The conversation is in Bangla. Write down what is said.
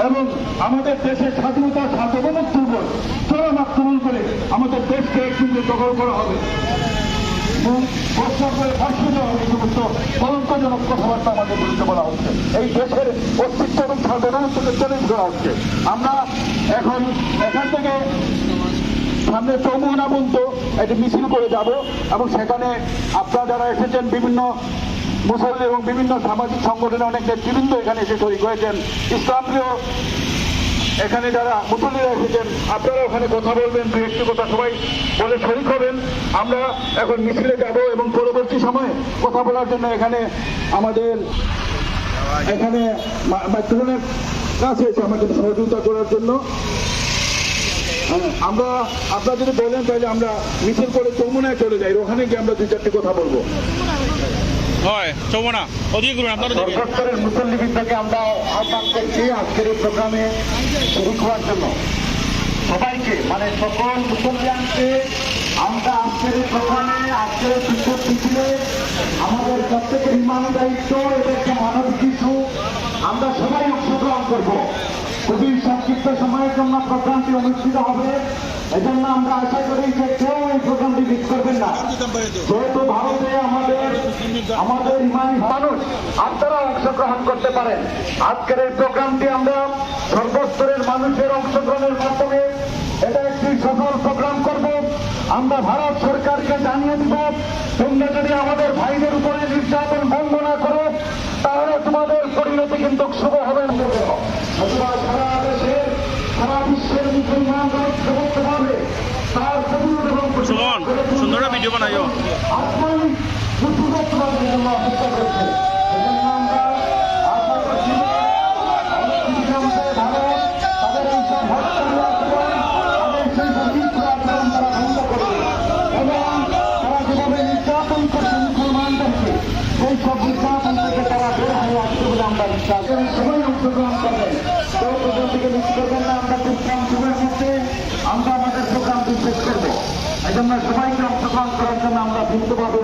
এবং আমাদের দেশের স্বাধীনতা সার্বভৌমত্বের উপর চরম আক্রমণ করে আমাদের দেশকে একদিকে দখল করা হবে এবং প্রশ্ন করে ফাঁসি দেওয়া হবে। এই সমস্ত কলঙ্কজনক কথাবার্তা আমাদের বিরুদ্ধে বলা হচ্ছে, এই দেশের অস্তিত্ব এবং সার্বভৌমত্বকে চ্যালেঞ্জ করা হচ্ছে। আমরা এখন এখান থেকে সামনে চৌমুহনা পর্যন্ত একটি মিছিল করে যাব এবং সেখানে আপনারা যারা এসেছেন বিভিন্ন মুসলিম এবং বিভিন্ন সামাজিক সংগঠনের অনেক নেতৃবৃন্দ এখানে এসে শরিক হয়েছেন, ইসলামপ্রিয় এখানে যারা মুসলিমরা এসেছেন আপনারা ওখানে কথা বলবেন, দু একটি কথা সবাই বলে শরিক হবেন। আমরা এখন মিছিলে যাব এবং পরবর্তী সময়ে কথা বলার জন্য এখানে আমাদের এখানে মাইক্রোফোনের কাছে এসে আমাকে সহযোগিতা করার জন্য আমরা আপনারা যদি বলেন তাহলে আমরা মিছিল করে চৌমুনায় চলে যাই, ওখানে গিয়ে আমরা 2-4টি কথা বলবো। সরকারের মুসল্লিবিদ্যাকে আমরা আহ্বান করছি আজকের এই প্রোগ্রামে শরিক হওয়ার জন্য সবাইকে, মানে সকল মুসল্লিয়ানকে আমরা আজকের এই প্রোগ্রামে আজকের বিক্ষোভ মিছিলে আমাদের প্রত্যেকের ইমানি দায়িত্ব, এটা একটা মানবিক ইস্যু, আমরা সবাই অংশগ্রহণ করবো। খুবই সংক্ষিপ্ত সময়ের জন্য প্রোগ্রামটি অনুষ্ঠিত হবে, এজন্য আমরা আশা করি যে কেউ এই প্রোগ্রামটি মিস করবেন না। যেহেতু ভারতে আমাদের ইমানি মানুষ আপনারা অংশগ্রহণ করতে পারেন। আজকের এই প্রোগ্রামটি আমরা সর্বস্তরের মানুষের অংশগ্রহণের মাধ্যমে এটা একটি সফল প্রোগ্রাম করব। আমরা ভারত সরকারকে জানিয়ে দিব, তোমরা যদি আমাদের ভাইদের উপরে নির্যাতন বন্ধ না করো তাহলে তোমাদের পরিণতি কিন্তু শুভ হবে না। সারা দেশের সারা বিশ্বের মুসলমান ঐক্যবদ্ধভাবে তার প্রতিরোধ এবং সুন্দর ভিডিও বানাইও আত্মাই মুক্তিযুদ্ধের জন্য অপেক্ষা করছে। এজন্য আমরা আশা করছি তাদের এই সব হত্যার আচরণ, তাদের সেই সব হিংস্র আচরণ তারা বন্ধ করবে এবং তারা যেভাবে নির্যাতন করছে মুসলমানদেরকে সেই সব নির্যাতন থেকে তারা বের হয়ে আসবে বলে আমরা বিশ্বাস করি। সবাই অংশগ্রহণ করবেন, কেউ প্রোগ্রাম থেকে মিস করবেন না। আমরা খুব কম সময়ের মধ্যে আমরা আমাদের প্রোগ্রামটি শেষ করবো, এই জন্য সবাইকে অংশগ্রহণ করার জন্য আমরা দ্রুতভাবে